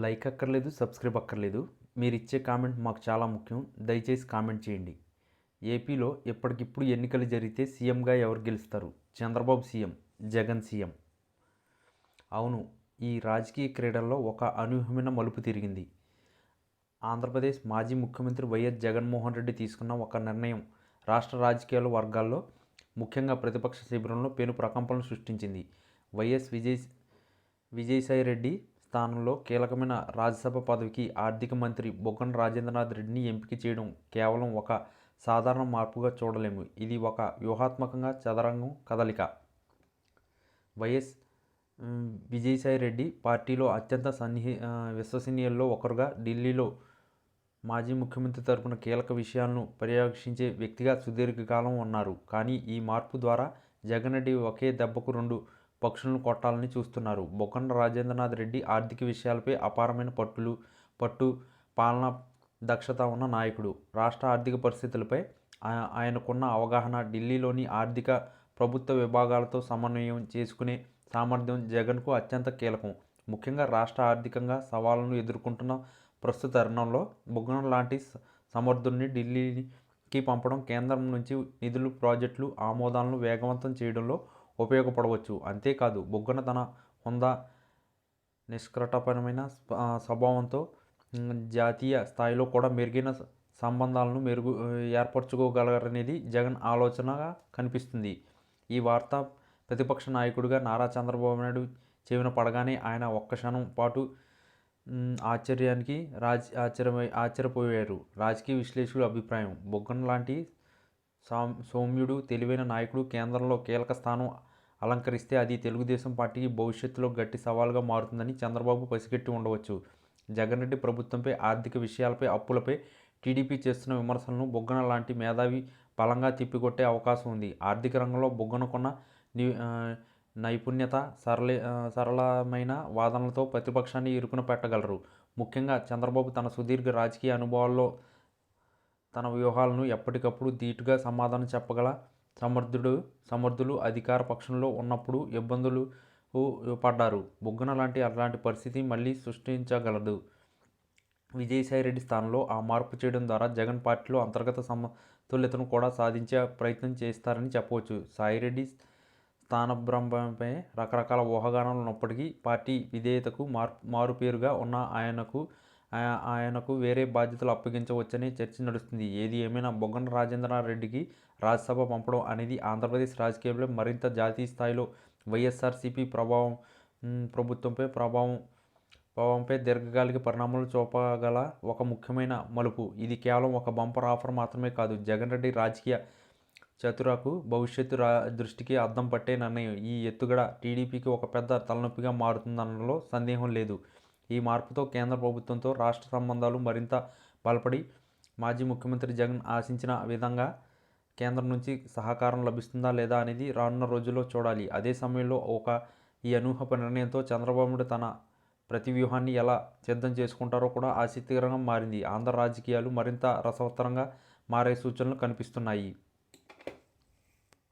Like అక్కర్లేదు, subscribe అక్కర్లేదు. మీరిచ్చే కామెంట్ మాకు చాలా ముఖ్యం. దయచేసి కామెంట్ చేయండి. ఏపీలో ఎప్పటికిప్పుడు ఎన్నికలు జరిగితే సీఎంగా ఎవరు గెలుస్తారు? Chandrababu CM, Jagan CM. అవును, ఈ రాజకీయ క్రీడల్లో ఒక అనూహ్యమైన మలుపు తిరిగింది. ఆంధ్రప్రదేశ్ మాజీ ముఖ్యమంత్రి వైఎస్ జగన్మోహన్ రెడ్డి తీసుకున్న ఒక నిర్ణయం రాష్ట్ర రాజకీయాల వర్గాల్లో, ముఖ్యంగా ప్రతిపక్ష శిబిరంలో పెను ప్రకంపనలు సృష్టించింది. వైఎస్ విజయసాయిరెడ్డి స్థానంలో కీలకమైన రాజ్యసభ పదవికి ఆర్థిక మంత్రి బుగ్గన రాజేంద్రనాథ్ రెడ్డిని ఎంపిక చేయడం కేవలం ఒక సాధారణ మార్పుగా చూడలేము. ఇది ఒక వ్యూహాత్మకంగా చదరంగం కదలిక. వైఎస్ విజయసాయిరెడ్డి పార్టీలో అత్యంత విశ్వసనీయుల్లో ఒకరుగా, ఢిల్లీలో మాజీ ముఖ్యమంత్రి తరపున కీలక విషయాలను పర్యవేక్షించే వ్యక్తిగా సుదీర్ఘకాలం ఉన్నారు. కానీ ఈ మార్పు ద్వారా జగన్ రెడ్డి ఒకే దెబ్బకు రెండు పక్షులను కొట్టాలని చూస్తున్నారు. బుగ్గన రాజేంద్రనాథ్ రెడ్డి ఆర్థిక విషయాలపై అపారమైన పట్టు, పాలనా దక్షత ఉన్న నాయకుడు. రాష్ట్ర ఆర్థిక పరిస్థితులపై ఆయనకున్న అవగాహన, ఢిల్లీలోని ఆర్థిక ప్రభుత్వ విభాగాలతో సమన్వయం చేసుకునే సామర్థ్యం జగన్కు అత్యంత కీలకం. ముఖ్యంగా రాష్ట్ర ఆర్థికంగా సవాళ్లను ఎదుర్కొంటున్న ప్రస్తుత తరుణంలో బుగ్గన లాంటి సమర్థుడిని ఢిల్లీకి పంపడం కేంద్రం నుంచి నిధులు, ప్రాజెక్టులు ఆమోదాలను వేగవంతం చేయడంలో ఉపయోగపడవచ్చు. అంతేకాదు, బుగ్గన తన హుందా, నిష్కపటమైన స్వభావంతో జాతీయ స్థాయిలో కూడా మెరుగైన సంబంధాలను ఏర్పరచుకోగలరనేది జగన్ ఆలోచనగా కనిపిస్తుంది. ఈ వార్త ప్రతిపక్ష నాయకుడిగా నారా చంద్రబాబు నాయుడు చెవిన పడగానే ఆయన ఒక్క క్షణం పాటు ఆశ్చర్యపోయారు. రాజకీయ విశ్లేషకుల అభిప్రాయం: బుగ్గన లాంటి సౌమ్యుడు, తెలివైన నాయకుడు కేంద్రంలో కీలక స్థానం అలంకరిస్తే అది తెలుగుదేశం పార్టీకి భవిష్యత్తులో గట్టి సవాలుగా మారుతుందని చంద్రబాబు పసిగట్టి ఉండవచ్చు. జగన్ రెడ్డి ప్రభుత్వంపై, ఆర్థిక విషయాలపై, అప్పులపై టీడీపీ చేస్తున్న విమర్శలను బుగ్గన లాంటి మేధావి బలంగా తిప్పికొట్టే అవకాశం ఉంది. ఆర్థిక రంగంలో బుగ్గనకున్న నైపుణ్యత, సరళమైన వాదనలతో ప్రతిపక్షాన్ని ఇరుకున పెట్టగలరు. ముఖ్యంగా చంద్రబాబు తన సుదీర్ఘ రాజకీయ అనుభవాల్లో తన వ్యూహాలను ఎప్పటికప్పుడు ధీటుగా సమాధానం చెప్పగల సమర్థులు అధికార పక్షంలో ఉన్నప్పుడు ఇబ్బందులు పడ్డారు. బుగ్గన అలాంటి పరిస్థితి మళ్ళీ సృష్టించగలదు. విజయసాయిరెడ్డి స్థానంలో ఆ మార్పు చేయడం ద్వారా జగన్ పార్టీలో అంతర్గత సమతుల్యతను కూడా సాధించే ప్రయత్నం చేస్తారని చెప్పవచ్చు. సాయిరెడ్డి స్థానభ్రంశంపై రకరకాల ఊహాగానాలు ఉన్నప్పటికీ పార్టీ విధేయతకు మారుపేరుగా ఉన్న ఆయనకు వేరే బాధ్యతలు అప్పగించవచ్చనే చర్చ నడుస్తుంది. ఏది ఏమైనా బుగ్గన రాజేంద్రనాథ్ రెడ్డికి రాజ్యసభ పంపడం అనేది ఆంధ్రప్రదేశ్ రాజకీయాల్లో మరింత జాతీయ స్థాయిలో వైఎస్ఆర్సీపీ ప్రభావంపై దీర్ఘకాలిక పరిణామాలు చూపగల ఒక ముఖ్యమైన మలుపు. ఇది కేవలం ఒక బంపర్ ఆఫర్ మాత్రమే కాదు, జగన్ రెడ్డి రాజకీయ చతురకు భవిష్యత్తు దృష్టికి అద్దం పట్టే నిర్ణయం. ఈ ఎత్తుగడ టీడీపీకి ఒక పెద్ద తలనొప్పిగా మారుతుందనడంలో సందేహం లేదు. ఈ మార్పుతో కేంద్ర ప్రభుత్వంతో రాష్ట్ర సంబంధాలు మరింత బలపడి మాజీ ముఖ్యమంత్రి జగన్ ఆశించిన విధంగా కేంద్రం నుంచి సహకారం లభిస్తుందా లేదా అనేది రానున్న రోజుల్లో చూడాలి. అదే సమయంలో ఈ అనూహ్య నిర్ణయంతో చంద్రబాబు తన ప్రతి వ్యూహాన్ని ఎలా సిద్ధం చేసుకుంటారో కూడా ఆసక్తికరంగా మారింది. ఆంధ్ర రాజకీయాలు మరింత రసవత్తరంగా మారే సూచనలు కనిపిస్తున్నాయి.